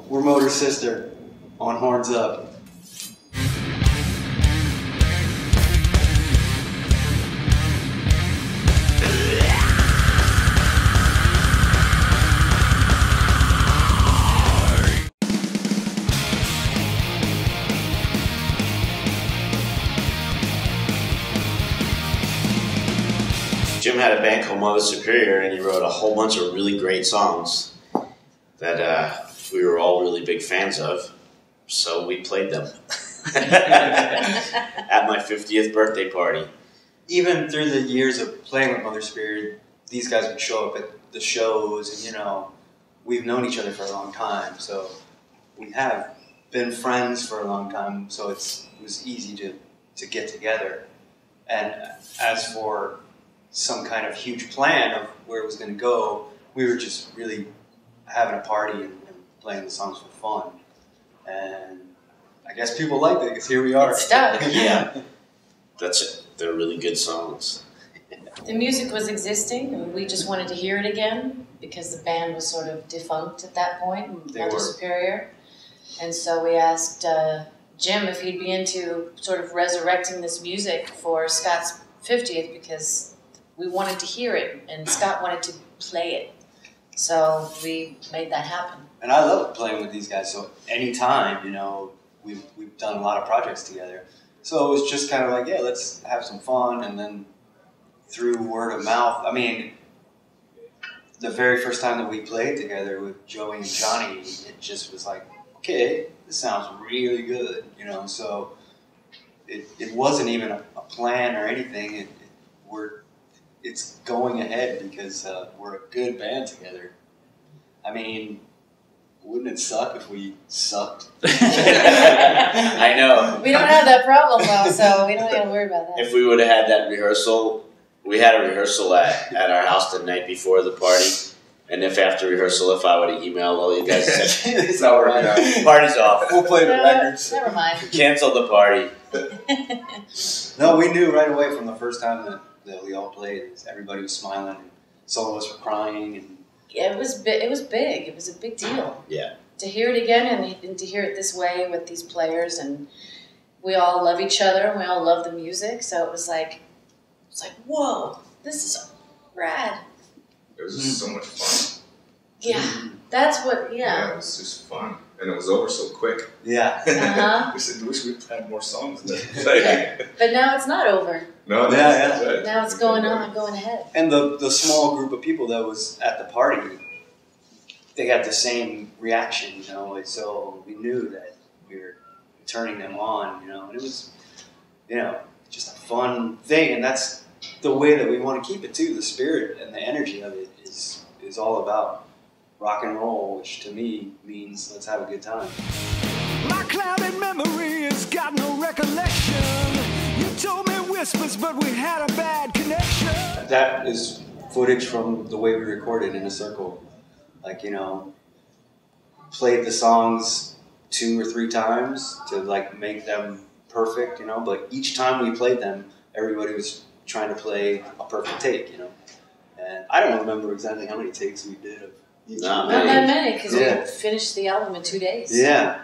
We're Motor Sister on Horns Up. Jim had a band called Mother Superior, and he wrote a whole bunch of really great songs that we were all really big fans of, so we played them at my 50th birthday party. Even through the years of playing with Mother Superior, these guys would show up at the shows, and, you know, we've known each other for a long time, so we have been friends for a long time, so it was easy to get together. And as for some kind of huge plan of where it was going to go, we were just really having a party and playing the songs for fun. And I guess people liked it because here we are. It's stuck. Yeah, that's it. They're really good songs. The music was existing, and we just wanted to hear it again because the band was sort of defunct at that point, Mother Superior. And so we asked Jim if he'd be into sort of resurrecting this music for Scott's 50th because we wanted to hear it, and Scott wanted to play it. So we made that happen. And I love playing with these guys, so anytime, you know, we've done a lot of projects together. So it was just kind of like, yeah, let's have some fun, and then through word of mouth. I mean, the very first time that we played together with Joey and Johnny, it just was like, okay, this sounds really good, you know, so it wasn't even a plan or anything. It's going ahead because we're a good band together. I mean, wouldn't it suck if we sucked? I know. We don't have that problem though, so we don't have to worry about that. If we would have had that rehearsal, we had a rehearsal at our house the night before the party. And if after rehearsal, if I would have emailed all you guys and said, it's not working out, party's off. We'll play the records. Never mind. Cancel the party. No, we knew right away from the first time that we all played. Everybody was smiling, and some of us were crying. And yeah, it was big. It was big. It was a big deal. Yeah. To hear it again and to hear it this way with these players, and we all love each other and we all love the music. So it was like, whoa, this is rad. It was just so much fun. Yeah, that's what. Yeah, it was just fun, and it was over so quick. yeah. We said, wish we'd had more songs. But now it's not over. No, yeah. Right. Now it's going on, going ahead. And the small group of people that was at the party, they had the same reaction, you know. So we knew that we were turning them on, you know. And it was, you know, just a fun thing, and that's the way that we want to keep it too. The spirit and the energy of it is all about rock and roll, which to me means let's have a good time. My clouded memory has got no recollection. You told me whispers, but we had a bad connection. That is footage from the way we recorded in a circle. Like, you know, played the songs 2 or 3 times to like make them perfect, you know, but each time we played them, everybody was trying to play a perfect take, you know. And I don't remember exactly how many takes we did of each. Not that many, because we finished the album in 2 days. Yeah.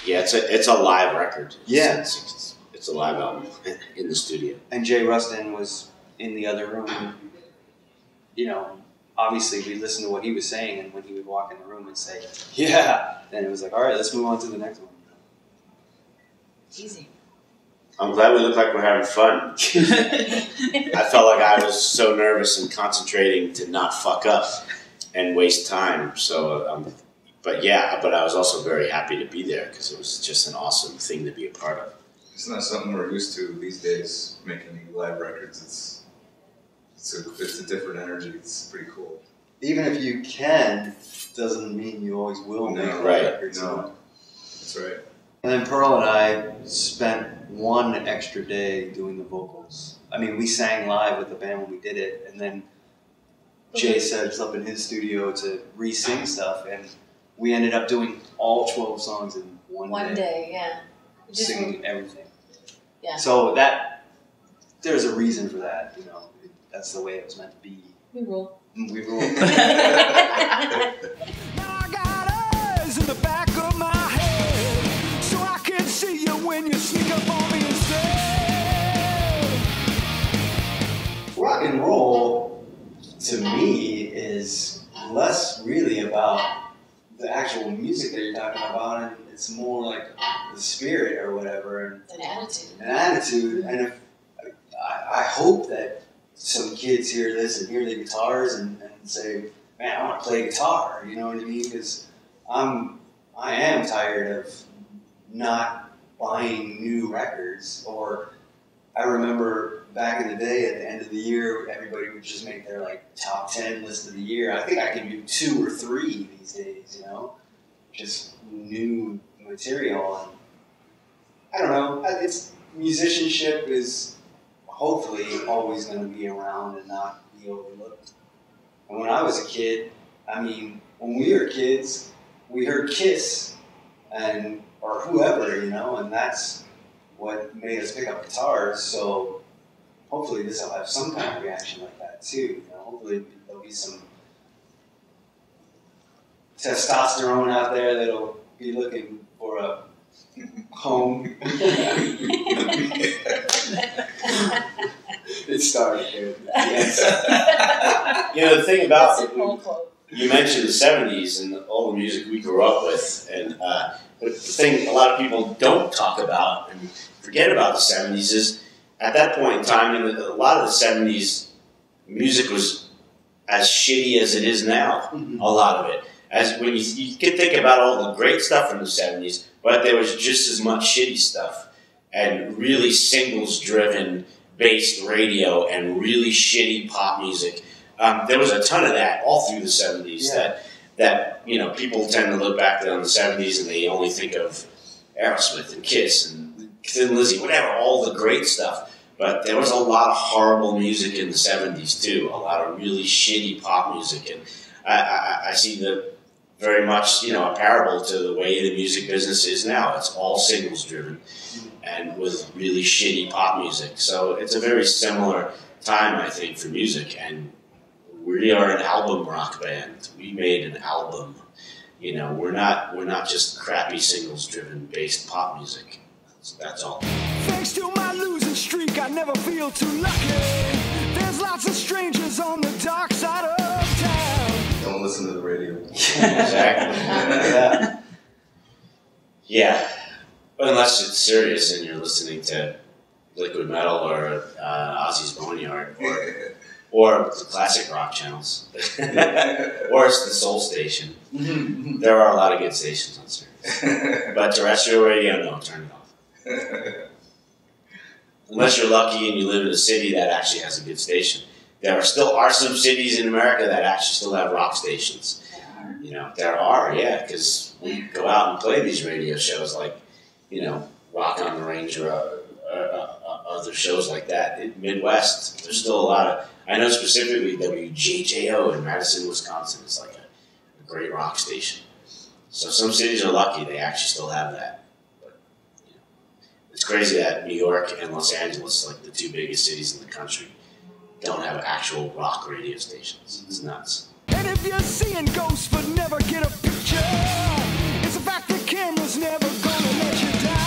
Yeah, it's a live record. Yeah. It's a live album in the studio. And Jay Ruston was in the other room. You know, obviously we listened to what he was saying, and when he would walk in the room and say, yeah, then it was like, all right, let's move on to the next one. Easy. I'm glad we look like we're having fun. I felt like I was so nervous and concentrating to not fuck up and waste time. So, but I was also very happy to be there because it was just an awesome thing to be a part of. It's not something we're used to these days, making live records. It's a different energy. It's pretty cool. Even if you can, doesn't mean you always will make live records. No, that's right. And then Pearl and I spent one extra day doing the vocals. I mean, we sang live with the band when we did it, and then Jay set us up in his studio to re-sing stuff, and we ended up doing all 12 songs in one day. Yeah. Singing everything. Yeah. So there's a reason for that, you know. That's the way it was meant to be. We rule. We rule. Now I got eyes cameras in the back of my head, so I can see you when you sneak up on me instead. Rock and roll, to me, is less really about the actual music that you're talking about, and it's more like the spirit or whatever. And an attitude. An attitude, and if, I hope that some kids hear this and hear the guitars and say, man, I want to play guitar, you know what I mean? Because I am tired of not buying new records. Or I remember back in the day, at the end of the year, everybody would just make their like top 10 list of the year. I think I can do 2 or 3 these days, you know, just new material. And I don't know. It's musicianship is hopefully always going to be around and not be overlooked. And when I was a kid, I mean, when we were kids, we heard Kiss or whoever, you know, and that's what made us pick up guitars. So hopefully this will have some kind of reaction like that too. You know, hopefully there'll be some testosterone out there that'll be looking for a home. It started there. Yes. You know, the thing about That's a cool quote. You mentioned the 70s and all the music we grew up with, and but the thing a lot of people don't talk about and forget about the 70s is at that point in time, a lot of the 70s music was as shitty as it is now. Mm-hmm. A lot of it, as when you can think about all the great stuff from the 70s, but there was just as much shitty stuff and really singles-driven based radio and really shitty pop music. There was a ton of that all through the 70s. Yeah. That you know, people tend to look back on the 70s and they only think of Aerosmith and Kiss and Thin Lizzy, whatever, all the great stuff. But there was a lot of horrible music in the 70s too, a lot of really shitty pop music. And I see the very much, you know, a parable to the way the music business is now. It's all singles driven and with really shitty pop music. So it's a very similar time, I think, for music. And we are an album rock band. We made an album. You know, we're not just crappy singles driven based pop music. So that's all. Thanks to my losing streak, I never feel too lucky. There's lots of strangers on the dark side of town. Don't listen to the radio. Exactly. Yeah. Yeah. Unless it's serious and you're listening to Liquid Metal or Ozzy's Boneyard or the classic rock channels. Or it's the Soul Station. There are a lot of good stations on Sirius. But terrestrial radio, no, turn it off. Unless you're lucky and you live in a city that actually has a good station. There are some cities in America that actually still have rock stations. You know, there are, yeah, because we go out and play these radio shows like, you know, Rock on the Range or other shows like that. In Midwest, there's still a lot of, I know specifically WJJO in Madison, Wisconsin is like a great rock station. So some cities are lucky, they actually still have that. But, you know, it's crazy that New York and Los Angeles, like the 2 biggest cities in the country, don't have actual rock radio stations. It's nuts. And if you're seeing ghosts but never get a picture, it's a fact the camera's never gonna let you down.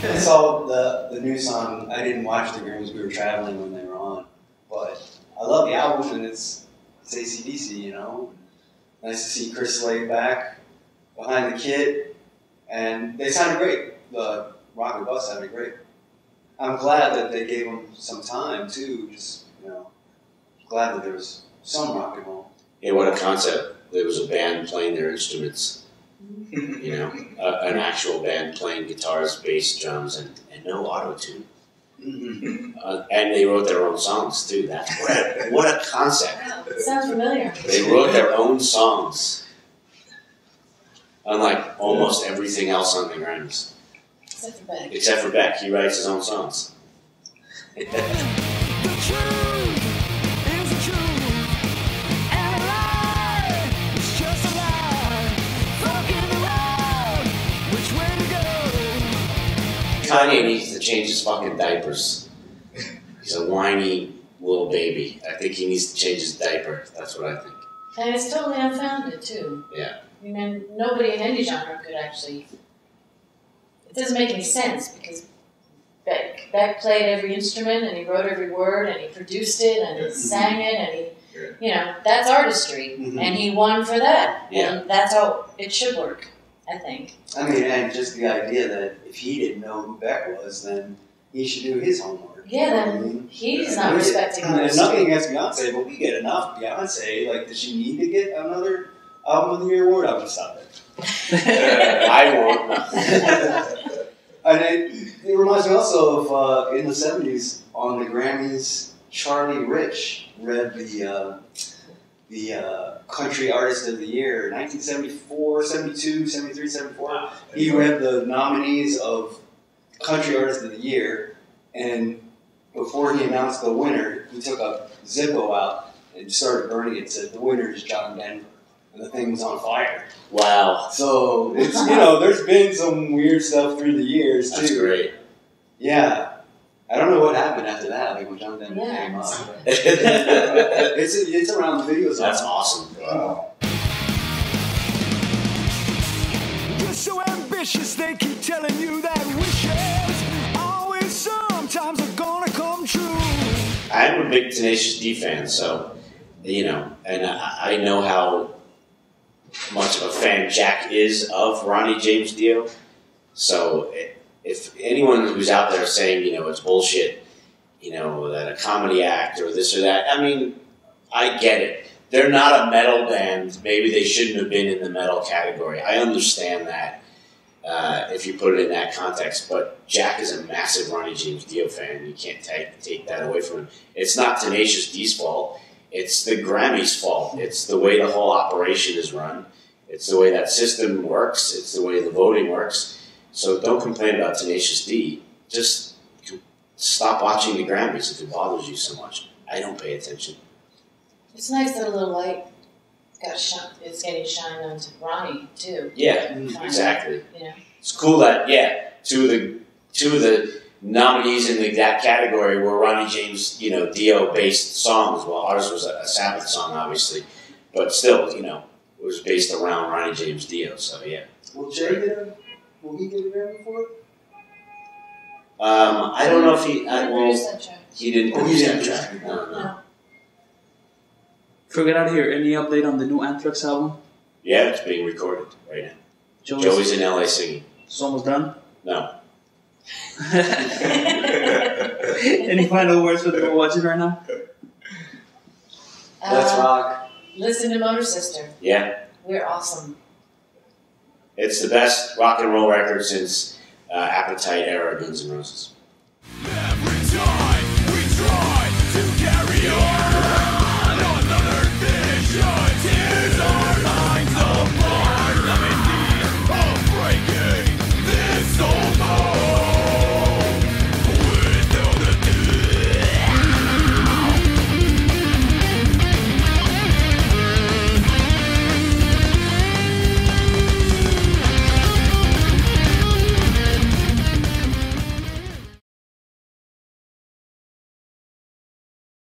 I saw the new song. I didn't watch the Grammys. We were traveling when they were on, but I love the album, and it's AC/DC, you know. Nice to see Chris Slade back behind the kit, and they sounded great. The Rock and Bus sounded great. I'm glad that they gave him some time too. Just, you know, glad that there was some rock and roll. Yeah, what a concept. There was a band playing their instruments, you know, an actual band playing guitars, bass, drums, and no auto-tune. And they wrote their own songs, too. That's what a concept. Wow, it sounds familiar. They wrote their own songs, unlike almost everything else on the Grammys. Except for BECK. Except for BECK. He writes his own songs. The truth is the truth, and a lie is just a lie. Fucking around, which way to go? Kanye needs to change his fucking diapers. He's a whiny little baby. I think he needs to change his diaper. That's what I think. And it's totally unfounded, too. Yeah. mean, nobody in any genre could actually. It doesn't make any sense because Beck played every instrument and he wrote every word and he produced it and he sang it and he, you know, that's artistry and he won for that. And that's how it should work, I think. I mean, and just the idea that if he didn't know who Beck was, then he should do his homework. Yeah, then he's not respecting artistry. artistry. Nothing against Beyonce, but we get enough Beyonce. Like, does she need to get another Album of the Year award? I'm gonna stop it. I won't. And it reminds me also of in the 70s on the Grammys, Charlie Rich read the Country Artist of the Year, 1974, 72, 73, 74. He read the nominees of Country Artist of the Year, and before he announced the winner, he took a Zippo out and started burning it. Said the winner is John Denver. And the thing was on fire. Wow. So, it's, you know, there's been some weird stuff through the years, too. That's great. Yeah. I don't know what happened after that, like when John Denver came up. It's around the videos. That's awesome. Wow. You're so ambitious, they keep telling you that wishes always sometimes are gonna come true. I'm a big Tenacious D fan, so, you know, and I know how much of a fan Jack is of Ronnie James Dio. So if anyone who's out there saying, you know, it's bullshit, you know, that a comedy act or this or that, I mean, I get it. They're not a metal band. Maybe they shouldn't have been in the metal category. I understand that if you put it in that context. But Jack is a massive Ronnie James Dio fan. You can't take that away from him. It's not Tenacious D's fault. It's the Grammys' fault. It's the way the whole operation is run. It's the way that system works. It's the way the voting works. So don't complain about Tenacious D. Just stop watching the Grammys if it bothers you so much. I don't pay attention. It's nice that a little light it's getting shined onto Ronnie too. Yeah, exactly. You know? It's cool that two of the nominees in that category were Ronnie James, you know, Dio-based songs. Well, ours was a Sabbath song, obviously, but still, you know, it was based around Ronnie James Dio. So yeah. Will he get a Grammy for it? I don't know if he. He didn't produce that didn't. track. No. Before we get out of here, any update on the new Anthrax album? Yeah, it's being recorded right now. Joey's in LA singing. It's almost done? No. Any final words for the people watching right now? Let's rock. Listen to Motor Sister. Yeah. We're awesome. It's the best rock and roll record since Appetite era Guns N' Roses.